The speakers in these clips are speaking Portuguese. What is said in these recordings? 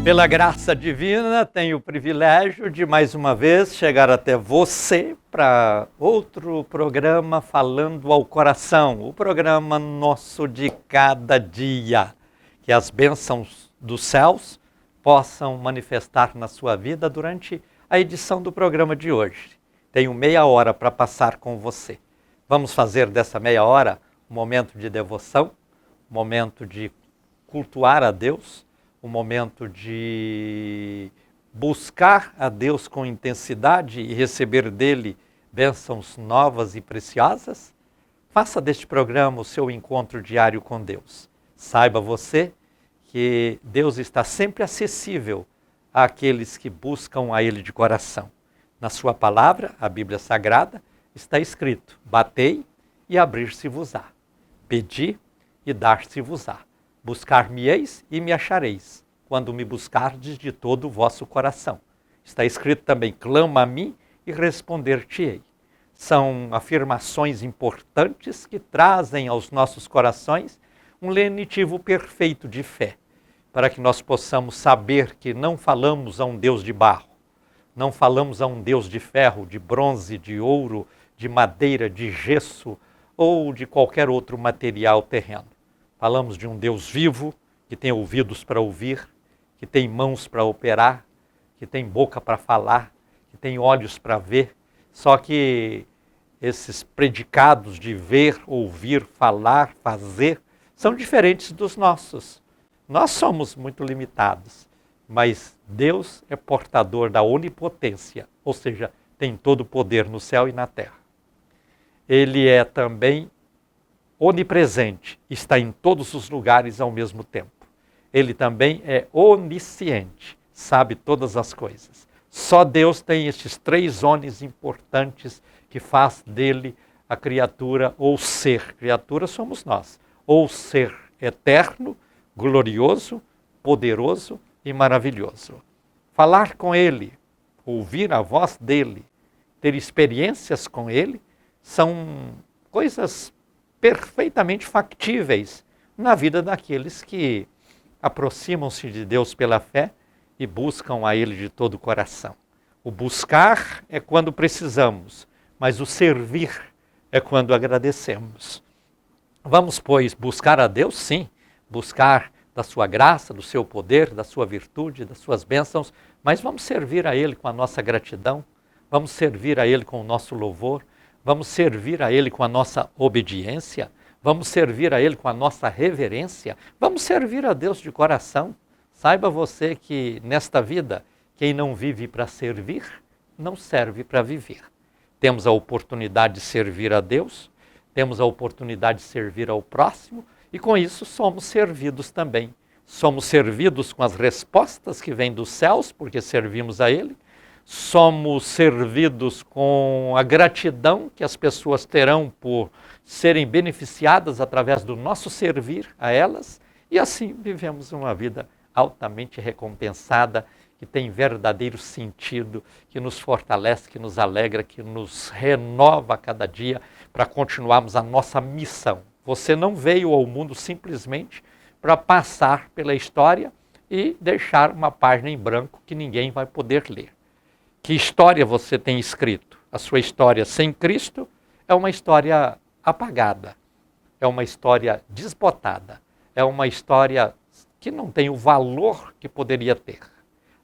Pela graça divina, tenho o privilégio de mais uma vez chegar até você para outro programa Falando ao Coração, o programa nosso de cada dia. Que as bênçãos dos céus possam manifestar na sua vida durante a edição do programa de hoje. Tenho meia hora para passar com você. Vamos fazer dessa meia hora um momento de devoção, um momento de cultuar a Deus, um momento de buscar a Deus com intensidade e receber dele bênçãos novas e preciosas. Faça deste programa o seu encontro diário com Deus. Saiba você que Deus está sempre acessível àqueles que buscam a Ele de coração. Na sua palavra, a Bíblia Sagrada, está escrito: batei e abrir-se-vos-á, pedi e dar-se-vos-á. Buscar-me-eis e me achareis, quando me buscardes de todo o vosso coração. Está escrito também: clama a mim e responder-te-ei. São afirmações importantes que trazem aos nossos corações um lenitivo perfeito de fé, para que nós possamos saber que não falamos a um Deus de barro, não falamos a um Deus de ferro, de bronze, de ouro, de madeira, de gesso ou de qualquer outro material terreno. Falamos de um Deus vivo, que tem ouvidos para ouvir, que tem mãos para operar, que tem boca para falar, que tem olhos para ver. Só que esses predicados de ver, ouvir, falar, fazer, são diferentes dos nossos. Nós somos muito limitados, mas Deus é portador da onipotência, ou seja, tem todo o poder no céu e na terra. Ele é também onipresente, está em todos os lugares ao mesmo tempo. Ele também é onisciente, sabe todas as coisas. Só Deus tem estes três onis importantes que faz dele a criatura ou ser. Criatura somos nós. Ou ser eterno, glorioso, poderoso e maravilhoso. Falar com ele, ouvir a voz dele, ter experiências com ele, são coisas perfeitamente factíveis na vida daqueles que aproximam-se de Deus pela fé e buscam a Ele de todo o coração. O buscar é quando precisamos, mas o servir é quando agradecemos. Vamos, pois, buscar a Deus? Sim, buscar da sua graça, do seu poder, da sua virtude, das suas bênçãos, mas vamos servir a Ele com a nossa gratidão, vamos servir a Ele com o nosso louvor, vamos servir a Ele com a nossa obediência, vamos servir a Ele com a nossa reverência, vamos servir a Deus de coração. Saiba você que nesta vida, quem não vive para servir, não serve para viver. Temos a oportunidade de servir a Deus, temos a oportunidade de servir ao próximo e com isso somos servidos também. Somos servidos com as respostas que vêm dos céus, porque servimos a Ele. Somos servidos com a gratidão que as pessoas terão por serem beneficiadas através do nosso servir a elas. E assim vivemos uma vida altamente recompensada, que tem verdadeiro sentido, que nos fortalece, que nos alegra, que nos renova a cada dia para continuarmos a nossa missão. Você não veio ao mundo simplesmente para passar pela história e deixar uma página em branco que ninguém vai poder ler. Que história você tem escrito? A sua história sem Cristo é uma história apagada, é uma história desbotada, é uma história que não tem o valor que poderia ter.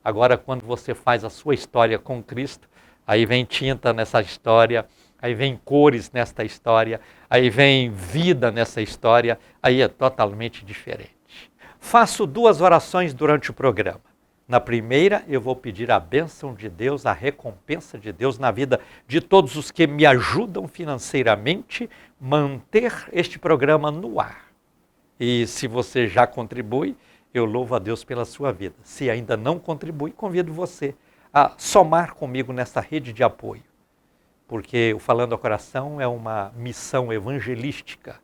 Agora, quando você faz a sua história com Cristo, aí vem tinta nessa história, aí vem cores nesta história, aí vem vida nessa história, aí é totalmente diferente. Faço 2 orações durante o programa. Na primeira, eu vou pedir a bênção de Deus, a recompensa de Deus na vida de todos os que me ajudam financeiramente manter este programa no ar. E se você já contribui, eu louvo a Deus pela sua vida. Se ainda não contribui, convido você a somar comigo nessa rede de apoio. Porque o Falando ao Coração é uma missão evangelística.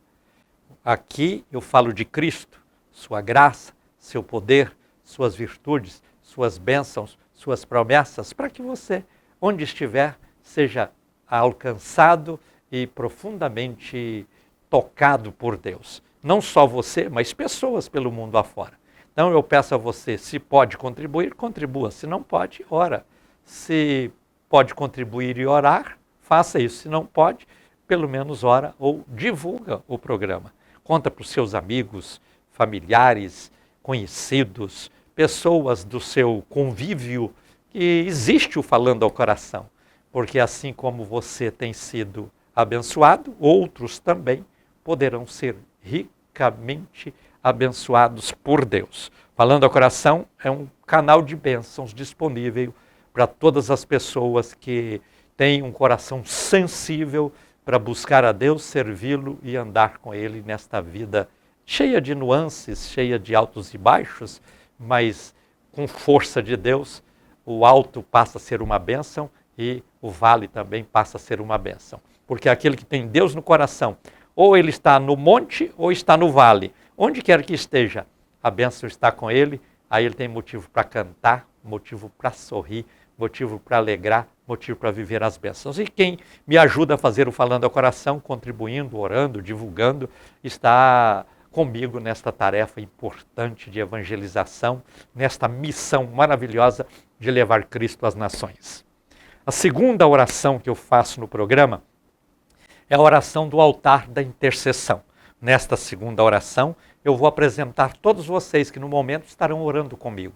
Aqui eu falo de Cristo, sua graça, seu poder, suas virtudes, suas bênçãos, suas promessas, para que você, onde estiver, seja alcançado e profundamente tocado por Deus. Não só você, mas pessoas pelo mundo afora. Então eu peço a você, se pode contribuir, contribua. Se não pode, ora. Se pode contribuir e orar, faça isso. Se não pode, pelo menos ora ou divulga o programa. Conta para os seus amigos, familiares, conhecidos, pessoas do seu convívio, que existe o Falando ao Coração. Porque assim como você tem sido abençoado, outros também poderão ser ricamente abençoados por Deus. Falando ao Coração é um canal de bênçãos disponível para todas as pessoas que têm um coração sensível para buscar a Deus, servi-lo e andar com Ele nesta vida cheia de nuances, cheia de altos e baixos, mas com força de Deus, o alto passa a ser uma bênção e o vale também passa a ser uma bênção. Porque aquele que tem Deus no coração, ou ele está no monte ou está no vale. Onde quer que esteja, a bênção está com ele, aí ele tem motivo para cantar, motivo para sorrir, motivo para alegrar, motivo para viver as bênçãos. E quem me ajuda a fazer o Falando ao Coração, contribuindo, orando, divulgando, está comigo nesta tarefa importante de evangelização, nesta missão maravilhosa de levar Cristo às nações. A segunda oração que eu faço no programa é a oração do altar da intercessão. Nesta segunda oração, eu vou apresentar todos vocês que no momento estarão orando comigo,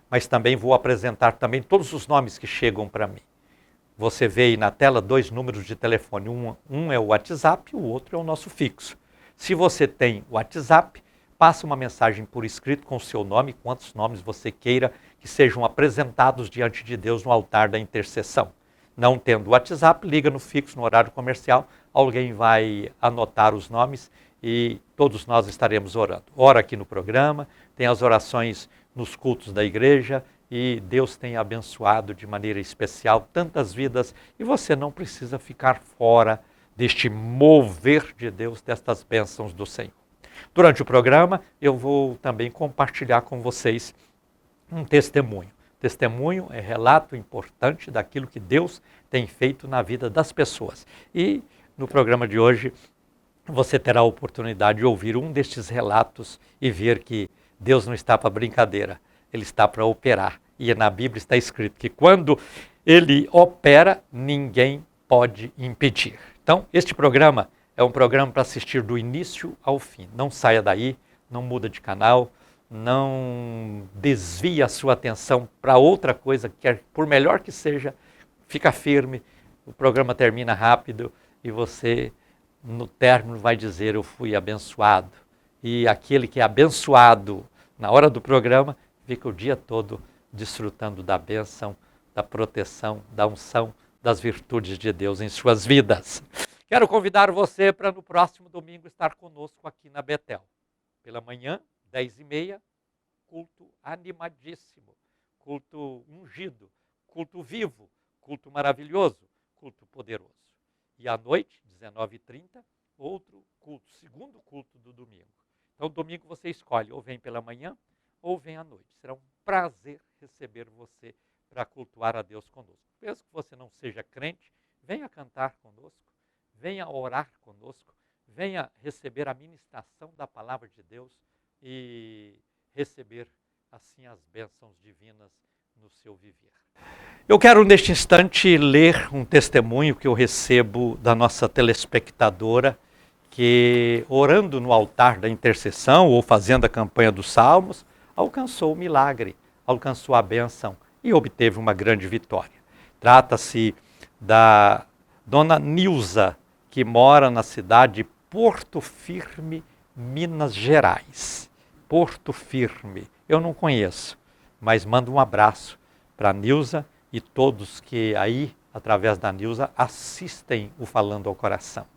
mas também vou apresentar também todos os nomes que chegam para mim. Você vê aí na tela 2 números de telefone, um é o WhatsApp, o outro é o nosso fixo. Se você tem o WhatsApp, passe uma mensagem por escrito com o seu nome, quantos nomes você queira que sejam apresentados diante de Deus no altar da intercessão. Não tendo o WhatsApp, liga no fixo, no horário comercial, alguém vai anotar os nomes e todos nós estaremos orando. Ora aqui no programa, tem as orações nos cultos da igreja e Deus tem abençoado de maneira especial tantas vidas e você não precisa ficar fora deste mover de Deus, destas bênçãos do Senhor. Durante o programa, eu vou também compartilhar com vocês um testemunho. Testemunho é relato importante daquilo que Deus tem feito na vida das pessoas. E no programa de hoje, você terá a oportunidade de ouvir um destes relatos e ver que Deus não está para brincadeira, Ele está para operar. E na Bíblia está escrito que quando Ele opera, ninguém pode impedir. Então, este programa é um programa para assistir do início ao fim. Não saia daí, não muda de canal, não desvie a sua atenção para outra coisa, que por melhor que seja, fica firme, o programa termina rápido e você, no término, vai dizer, eu fui abençoado. E aquele que é abençoado na hora do programa, fica o dia todo desfrutando da bênção, da proteção, da unção, das virtudes de Deus em suas vidas. Quero convidar você para no próximo domingo estar conosco aqui na Betel. Pela manhã, 10h30, culto animadíssimo, culto ungido, culto vivo, culto maravilhoso, culto poderoso. E à noite, 19h30, outro culto, segundo culto do domingo. Então, domingo você escolhe, ou vem pela manhã, ou vem à noite. Será um prazer receber você para cultuar a Deus conosco. Mesmo que você não seja crente, venha cantar conosco, venha orar conosco, venha receber a ministração da palavra de Deus e receber, assim, as bênçãos divinas no seu viver. Eu quero, neste instante, ler um testemunho que eu recebo da nossa telespectadora, que, orando no altar da intercessão ou fazendo a campanha dos salmos, alcançou o milagre, alcançou a bênção e obteve uma grande vitória. Trata-se da dona Nilza, que mora na cidade de Porto Firme, Minas Gerais. Porto Firme, eu não conheço, mas mando um abraço para a Nilza e todos que aí, através da Nilza, assistem o Falando ao Coração.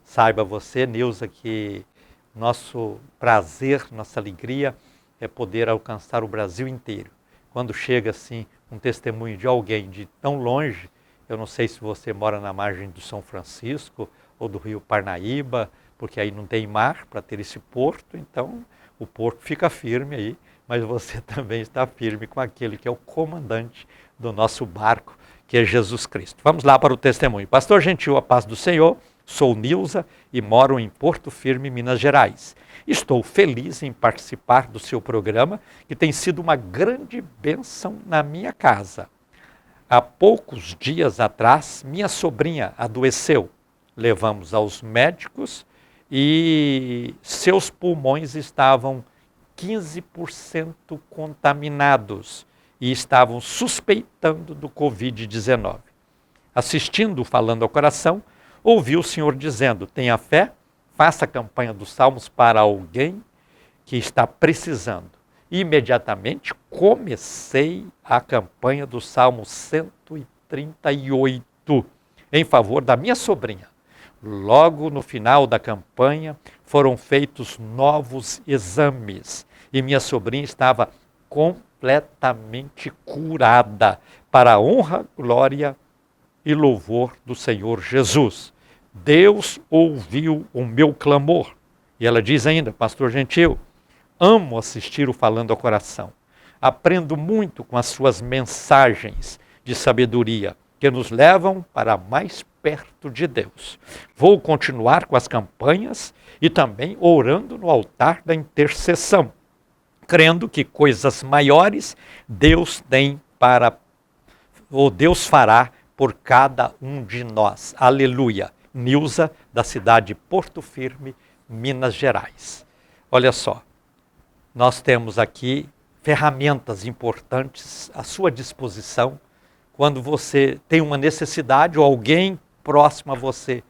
Saiba você, Nilza, que nosso prazer, nossa alegria é poder alcançar o Brasil inteiro. Quando chega assim um testemunho de alguém de tão longe, eu não sei se você mora na margem do São Francisco ou do Rio Parnaíba, porque aí não tem mar para ter esse porto, então o porto fica firme aí, mas você também está firme com aquele que é o comandante do nosso barco, que é Jesus Cristo. Vamos lá para o testemunho. Pastor Gentil, a paz do Senhor. Sou Nilza e moro em Porto Firme, Minas Gerais. Estou feliz em participar do seu programa, que tem sido uma grande bênção na minha casa. Há poucos dias atrás, minha sobrinha adoeceu. Levamos aos médicos e seus pulmões estavam 15% contaminados e estavam suspeitando do Covid-19. Assistindo Falando ao Coração, ouvi o Senhor dizendo: tenha fé, faça a campanha dos Salmos para alguém que está precisando. Imediatamente comecei a campanha do Salmo 138 em favor da minha sobrinha. Logo no final da campanha foram feitos novos exames e minha sobrinha estava completamente curada, para a honra, glória e louvor do Senhor Jesus. Deus ouviu o meu clamor. E ela diz ainda: Pastor Gentil, amo assistir o Falando ao Coração. Aprendo muito com as suas mensagens de sabedoria, que nos levam para mais perto de Deus. Vou continuar com as campanhas e também orando no altar da intercessão, crendo que coisas maiores Deus fará por cada um de nós. Aleluia. Nilza, da cidade de Porto Firme, Minas Gerais. Olha só, nós temos aqui ferramentas importantes à sua disposição quando você tem uma necessidade ou alguém próximo a você,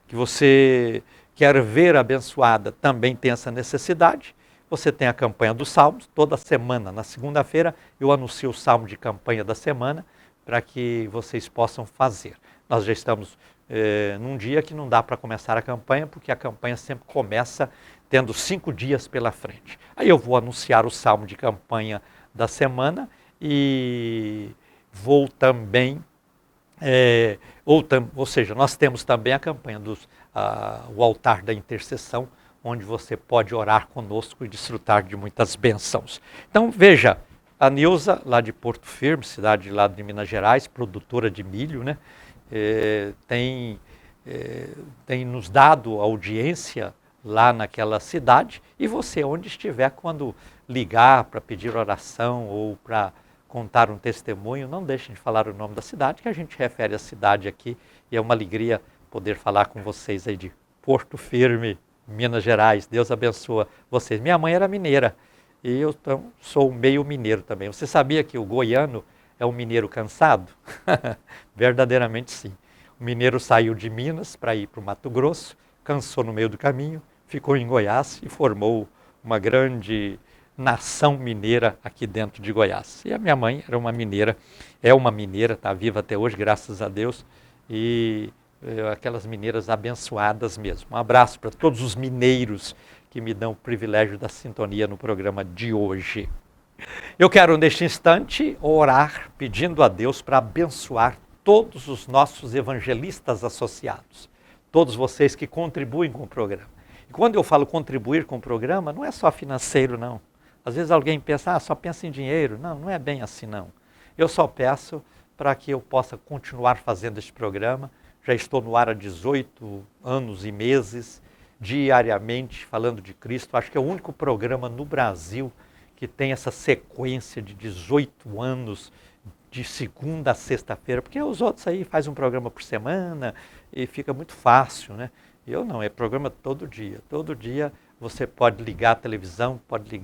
que você quer ver abençoada, também tem essa necessidade. Você tem a campanha dos Salmos, toda semana, na segunda-feira, eu anuncio o Salmo de campanha da semana, para que vocês possam fazer. Nós já estamos num dia que não dá para começar a campanha, porque a campanha sempre começa tendo 5 dias pela frente. Aí eu vou anunciar o Salmo de campanha da semana e vou também, ou seja, nós temos também a campanha o altar da intercessão, onde você pode orar conosco e desfrutar de muitas bênçãos. Então veja, a Nilza, lá de Porto Firme, cidade lá de Minas Gerais, produtora de milho, né, tem nos dado audiência lá naquela cidade, e você, onde estiver, quando ligar para pedir oração ou para contar um testemunho, não deixem de falar o nome da cidade, que a gente refere a cidade aqui, e é uma alegria poder falar com vocês aí de Porto Firme, Minas Gerais. Deus abençoe vocês. Minha mãe era mineira, e eu sou meio mineiro também. Você sabia que o goiano é um mineiro cansado? Verdadeiramente sim. O mineiro saiu de Minas para ir para o Mato Grosso, cansou no meio do caminho, ficou em Goiás e formou uma grande nação mineira aqui dentro de Goiás. E a minha mãe era uma mineira, está viva até hoje, graças a Deus, e aquelas mineiras abençoadas mesmo. Um abraço para todos os mineiros que me dão o privilégio da sintonia no programa de hoje. Eu quero, neste instante, orar pedindo a Deus para abençoar todos os nossos evangelistas associados, todos vocês que contribuem com o programa. E quando eu falo contribuir com o programa, não é só financeiro, não. Às vezes alguém pensa, só pensa em dinheiro. Não, não é bem assim, não. Eu só peço para que eu possa continuar fazendo este programa. Já estou no ar há 18 anos e meses, diariamente falando de Cristo. Acho que é o único programa no Brasil que tem essa sequência de 18 anos, de segunda a sexta-feira, porque os outros aí fazem um programa por semana e fica muito fácil, né? Eu não, é programa todo dia. Todo dia você pode ligar a televisão, pode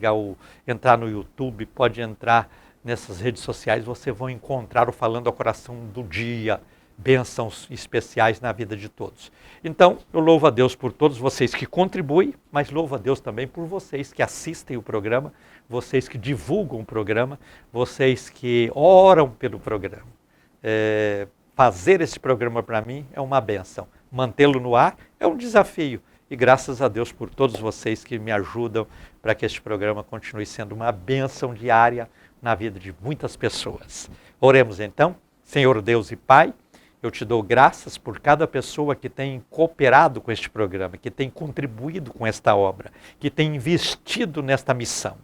entrar no YouTube, pode entrar nessas redes sociais, você vai encontrar o Falando ao Coração do dia, bênçãos especiais na vida de todos. Então, eu louvo a Deus por todos vocês que contribuem, mas louvo a Deus também por vocês que assistem o programa, vocês que divulgam o programa, vocês que oram pelo programa. Fazer esse programa para mim é uma bênção. Mantê-lo no ar é um desafio. E graças a Deus por todos vocês que me ajudam para que este programa continue sendo uma bênção diária na vida de muitas pessoas. Oremos então. Senhor Deus e Pai, eu te dou graças por cada pessoa que tem cooperado com este programa, que tem contribuído com esta obra, que tem investido nesta missão.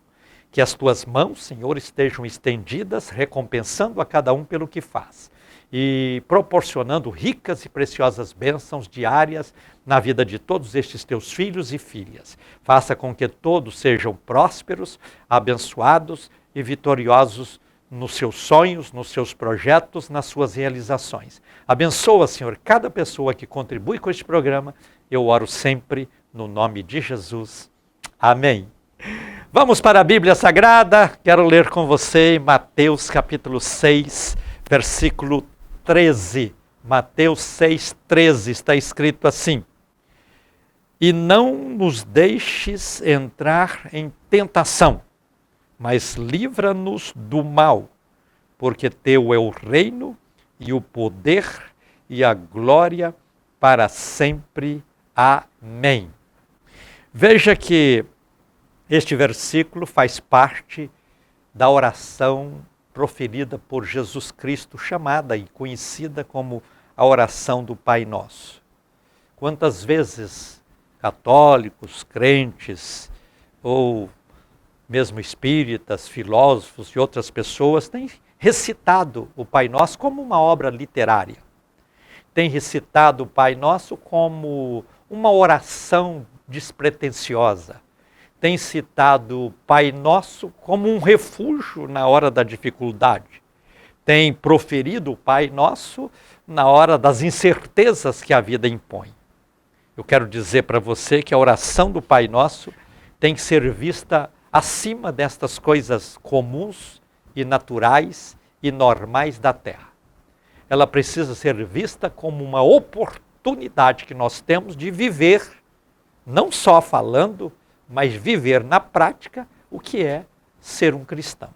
Que as tuas mãos, Senhor, estejam estendidas, recompensando a cada um pelo que faz. e proporcionando ricas e preciosas bênçãos diárias na vida de todos estes teus filhos e filhas. Faça com que todos sejam prósperos, abençoados e vitoriosos nos seus sonhos, nos seus projetos, nas suas realizações. Abençoa, Senhor, cada pessoa que contribui com este programa. Eu oro sempre no nome de Jesus. Amém. Vamos para a Bíblia Sagrada. Quero ler com você Mateus capítulo 6, versículo 13. Mateus 6, 13 está escrito assim: E não nos deixes entrar em tentação, mas livra-nos do mal, porque teu é o reino e o poder e a glória para sempre. Amém. Veja que este versículo faz parte da oração proferida por Jesus Cristo, chamada e conhecida como a oração do Pai Nosso. Quantas vezes católicos, crentes ou mesmo espíritas, filósofos e outras pessoas têm recitado o Pai Nosso como uma obra literária. Têm recitado o Pai Nosso como uma oração despretensiosa. Têm citado o Pai Nosso como um refúgio na hora da dificuldade. Têm proferido o Pai Nosso na hora das incertezas que a vida impõe. Eu quero dizer para você que a oração do Pai Nosso tem que ser vista acima destas coisas comuns e naturais e normais da Terra. Ela precisa ser vista como uma oportunidade que nós temos de viver, não só falando, mas viver na prática o que é ser um cristão.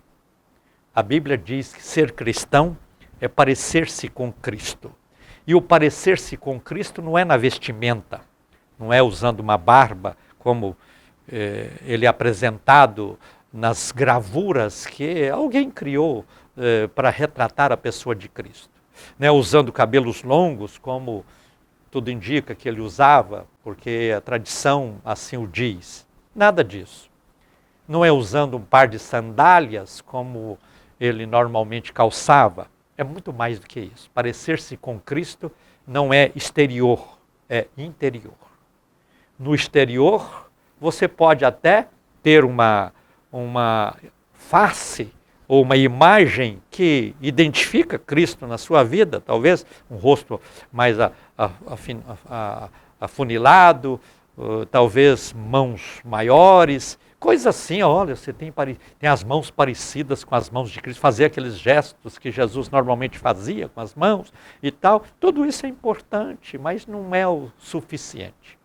A Bíblia diz que ser cristão é parecer-se com Cristo. E o parecer-se com Cristo não é na vestimenta, não é usando uma barba, como ele é apresentado nas gravuras que alguém criou para retratar a pessoa de Cristo. Não é usando cabelos longos, como tudo indica que ele usava, porque a tradição assim o diz. Nada disso. Não é usando um par de sandálias, como ele normalmente calçava. É muito mais do que isso. Parecer-se com Cristo não é exterior, é interior. No exterior, você pode até ter uma face ou uma imagem que identifica Cristo na sua vida, talvez um rosto mais afunilado, talvez mãos maiores, coisa assim. Olha, você tem as mãos parecidas com as mãos de Cristo, fazer aqueles gestos que Jesus normalmente fazia com as mãos e tal. Tudo isso é importante, mas não é o suficiente.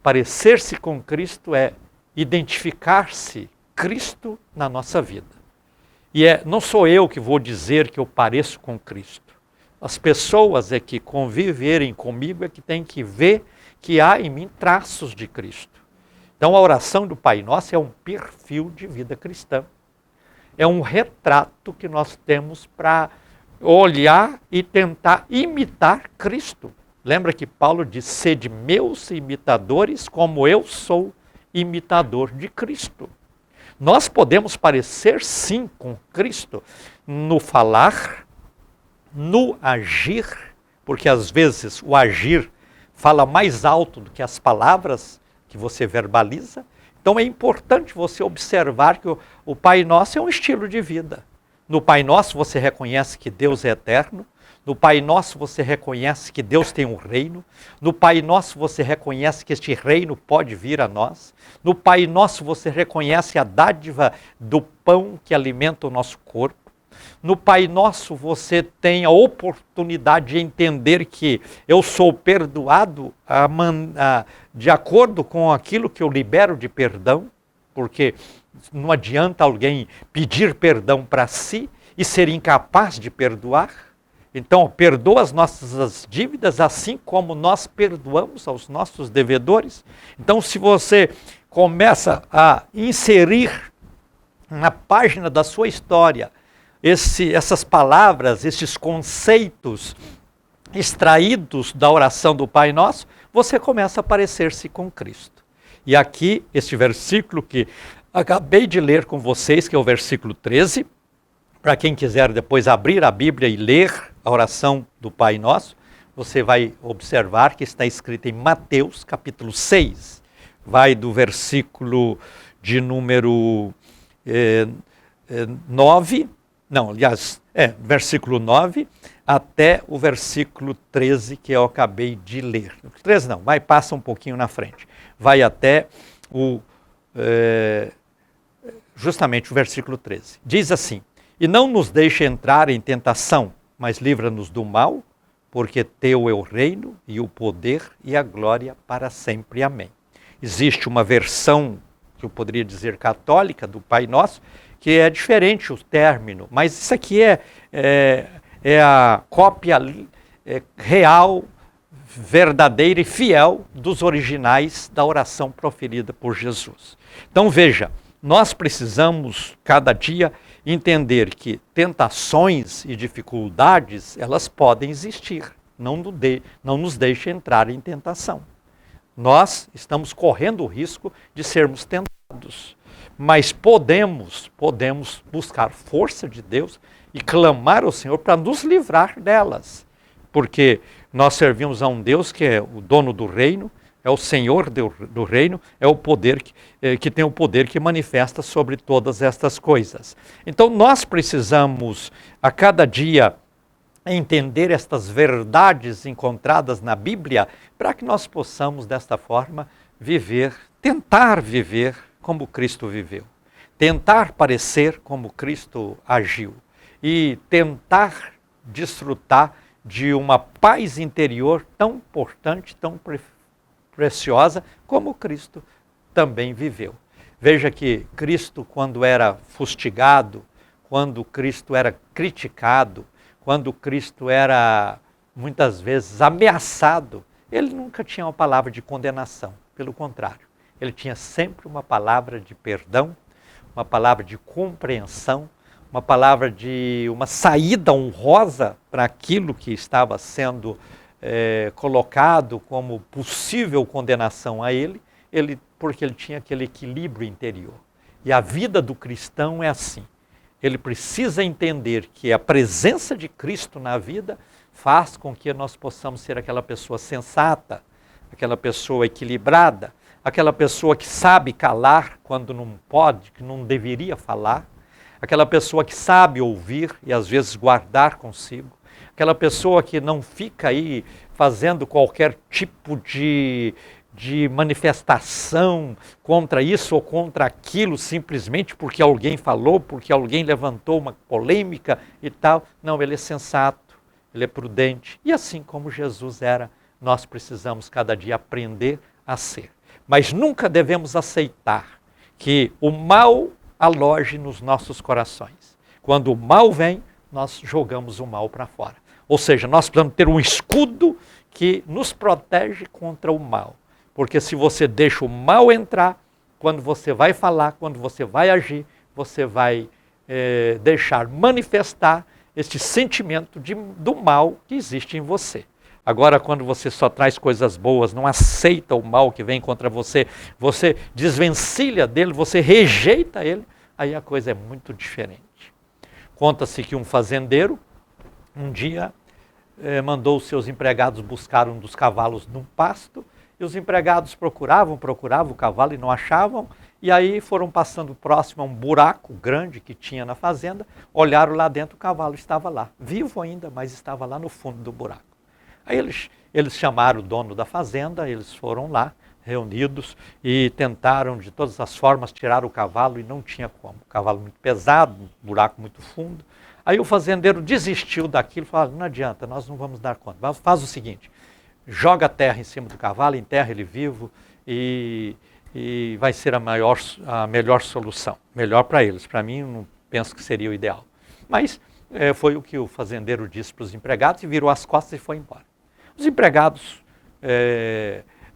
Parecer-se com Cristo é identificar-se Cristo na nossa vida. E não sou eu que vou dizer que eu pareço com Cristo. As pessoas que conviverem comigo que têm que ver que há em mim traços de Cristo. Então a oração do Pai Nosso é um perfil de vida cristã. É um retrato que nós temos para olhar e tentar imitar Cristo. Lembra que Paulo diz: sede meus imitadores, como eu sou imitador de Cristo. Nós podemos parecer sim com Cristo no falar, no agir, porque às vezes o agir fala mais alto do que as palavras que você verbaliza. Então é importante você observar que o Pai Nosso é um estilo de vida. No Pai Nosso você reconhece que Deus é eterno. No Pai Nosso você reconhece que Deus tem um reino. No Pai Nosso você reconhece que este reino pode vir a nós. No Pai Nosso você reconhece a dádiva do pão que alimenta o nosso corpo. No Pai Nosso você tem a oportunidade de entender que eu sou perdoado de acordo com aquilo que eu libero de perdão, porque não adianta alguém pedir perdão para si e ser incapaz de perdoar. Então, perdoa as nossas dívidas assim como nós perdoamos aos nossos devedores. Então, se você começa a inserir na página da sua história essas palavras, esses conceitos extraídos da oração do Pai Nosso, você começa a parecer-se com Cristo. E aqui, este versículo que acabei de ler com vocês, que é o versículo 13, Para quem quiser depois abrir a Bíblia e ler a oração do Pai Nosso, você vai observar que está escrito em Mateus capítulo 6. Vai do versículo de número 9, não, aliás, versículo 9 até o versículo 13 que eu acabei de ler. 13 não, passa um pouquinho na frente. Vai até justamente o versículo 13. Diz assim: e não nos deixe entrar em tentação, mas livra-nos do mal, porque teu é o reino e o poder e a glória para sempre. Amém. Existe uma versão, que eu poderia dizer católica, do Pai Nosso, que é diferente o término, mas isso aqui é a cópia real, verdadeira e fiel dos originais da oração proferida por Jesus. Então veja, nós precisamos cada dia entender que tentações e dificuldades, elas podem existir. Não nos deixe entrar em tentação. Nós estamos correndo o risco de sermos tentados, mas podemos buscar força de Deus e clamar ao Senhor para nos livrar delas, porque nós servimos a um Deus que é o dono do reino, é o Senhor do reino, é o poder que tem o poder que manifesta sobre todas estas coisas. Então nós precisamos a cada dia entender estas verdades encontradas na Bíblia, para que nós possamos desta forma tentar viver como Cristo viveu, tentar parecer como Cristo agiu e tentar desfrutar de uma paz interior tão importante, tão preciosa como Cristo também viveu. Veja que Cristo, quando era fustigado, quando Cristo era criticado, quando Cristo era muitas vezes ameaçado, ele nunca tinha uma palavra de condenação, pelo contrário, ele tinha sempre uma palavra de perdão, uma palavra de compreensão, uma palavra de uma saída honrosa para aquilo que estava sendo colocado como possível condenação a ele, porque ele tinha aquele equilíbrio interior. E a vida do cristão é assim. Ele precisa entender que a presença de Cristo na vida faz com que nós possamos ser aquela pessoa sensata, aquela pessoa equilibrada, aquela pessoa que sabe calar quando não pode, que não deveria falar, aquela pessoa que sabe ouvir e às vezes guardar consigo, aquela pessoa que não fica aí fazendo qualquer tipo de manifestação contra isso ou contra aquilo, simplesmente porque alguém falou, porque alguém levantou uma polêmica e tal. Não, ele é sensato, ele é prudente. E assim como Jesus era, nós precisamos cada dia aprender a ser. Mas nunca devemos aceitar que o mal aloje nos nossos corações. Quando o mal vem, nós jogamos o mal para fora. Ou seja, nós precisamos ter um escudo que nos protege contra o mal. Porque se você deixa o mal entrar, quando você vai falar, quando você vai agir, você vai deixar manifestar este sentimento do mal que existe em você. Agora, quando você só traz coisas boas, não aceita o mal que vem contra você, você desvencilha dele, você rejeita ele, aí a coisa é muito diferente. Conta-se que um fazendeiro, um dia, mandou os seus empregados buscar um dos cavalos num pasto, e os empregados procuravam o cavalo e não achavam, e aí foram passando próximo a um buraco grande que tinha na fazenda, olharam lá dentro, o cavalo estava lá, vivo ainda, mas estava lá no fundo do buraco. Aí eles chamaram o dono da fazenda, eles foram lá, reunidos, e tentaram de todas as formas tirar o cavalo e não tinha como. O cavalo muito pesado, um buraco muito fundo. Aí o fazendeiro desistiu daquilo, falou, não adianta, nós não vamos dar conta. Faz o seguinte, joga a terra em cima do cavalo, enterra ele vivo e vai ser a melhor solução. Melhor para eles, para mim não penso que seria o ideal. Mas foi o que o fazendeiro disse para os empregados e virou as costas e foi embora. Os empregados,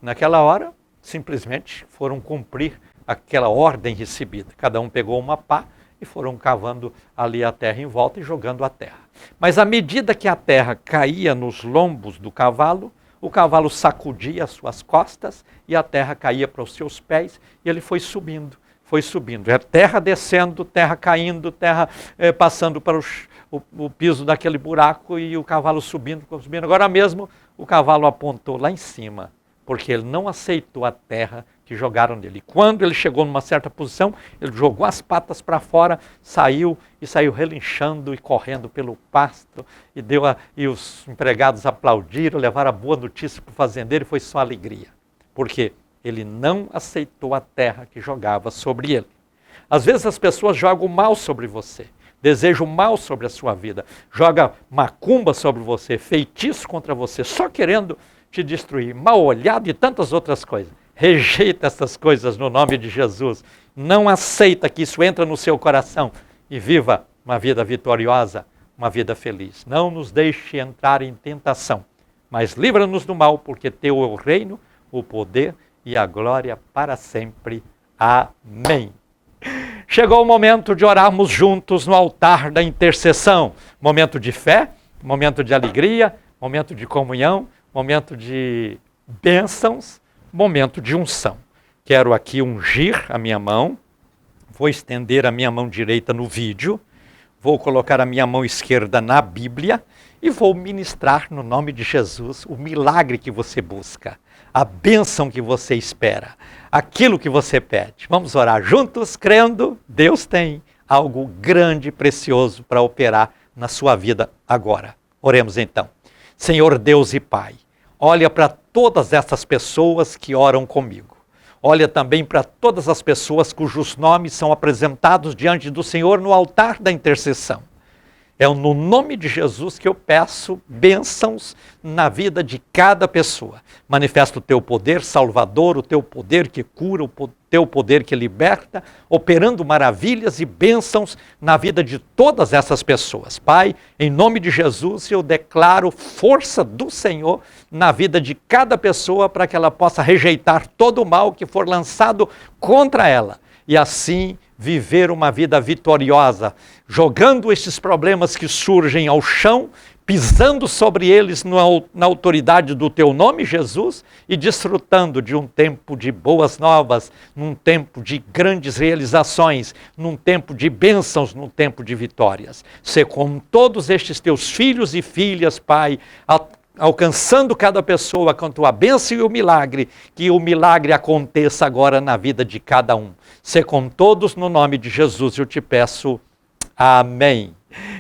naquela hora, simplesmente foram cumprir aquela ordem recebida. Cada um pegou uma pá e foram cavando ali a terra em volta e jogando a terra. Mas à medida que a terra caía nos lombos do cavalo, o cavalo sacudia as suas costas e a terra caía para os seus pés e ele foi subindo, foi subindo. É terra descendo, terra caindo, terra passando para o piso daquele buraco e o cavalo subindo. Agora mesmo o cavalo apontou lá em cima, porque ele não aceitou a terra que jogaram nele. Quando ele chegou numa certa posição, ele jogou as patas para fora, saiu relinchando e correndo pelo pasto, e os empregados aplaudiram, levaram a boa notícia para o fazendeiro e foi só alegria. Por quê? Ele não aceitou a terra que jogava sobre ele. Às vezes as pessoas jogam mal sobre você, desejam mal sobre a sua vida, jogam macumba sobre você, feitiço contra você, só querendo te destruir, mal olhado e tantas outras coisas. Rejeita essas coisas no nome de Jesus. Não aceita que isso entre no seu coração e viva uma vida vitoriosa, uma vida feliz. Não nos deixe entrar em tentação, mas livra-nos do mal, porque teu é o reino, o poder e a glória para sempre. Amém. Chegou o momento de orarmos juntos no altar da intercessão. Momento de fé, momento de alegria, momento de comunhão, momento de bênçãos, momento de unção. Quero aqui ungir a minha mão, vou estender a minha mão direita no vídeo, vou colocar a minha mão esquerda na Bíblia e vou ministrar no nome de Jesus o milagre que você busca, a bênção que você espera, aquilo que você pede. Vamos orar juntos, crendo, Deus tem algo grande e precioso para operar na sua vida agora. Oremos então. Senhor Deus e Pai, olha para todas essas pessoas que oram comigo. Olha também para todas as pessoas cujos nomes são apresentados diante do Senhor no altar da intercessão. É no nome de Jesus que eu peço bênçãos na vida de cada pessoa. Manifesta o teu poder salvador, o teu poder que cura, o teu poder que liberta, operando maravilhas e bênçãos na vida de todas essas pessoas. Pai, em nome de Jesus, eu declaro força do Senhor na vida de cada pessoa para que ela possa rejeitar todo o mal que for lançado contra ela. E assim viver uma vida vitoriosa, jogando esses problemas que surgem ao chão, pisando sobre eles na autoridade do teu nome, Jesus, e desfrutando de um tempo de boas novas, num tempo de grandes realizações, num tempo de bênçãos, num tempo de vitórias. Sê com todos estes teus filhos e filhas, Pai, alcançando cada pessoa com tua bênção e o milagre, que o milagre aconteça agora na vida de cada um. Sê com todos no nome de Jesus, eu te peço. Amém.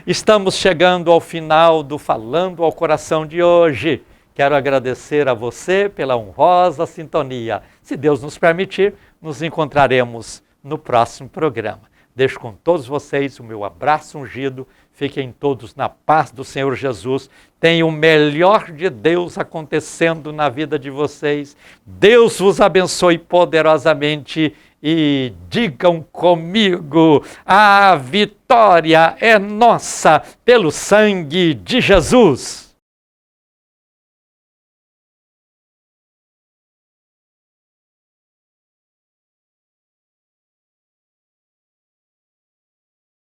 Estamos chegando ao final do Falando ao Coração de hoje. Quero agradecer a você pela honrosa sintonia. Se Deus nos permitir, nos encontraremos no próximo programa. Deixo com todos vocês o meu abraço ungido. Fiquem todos na paz do Senhor Jesus. Tenham o melhor de Deus acontecendo na vida de vocês. Deus vos abençoe poderosamente e digam comigo: a vitória é nossa pelo sangue de Jesus.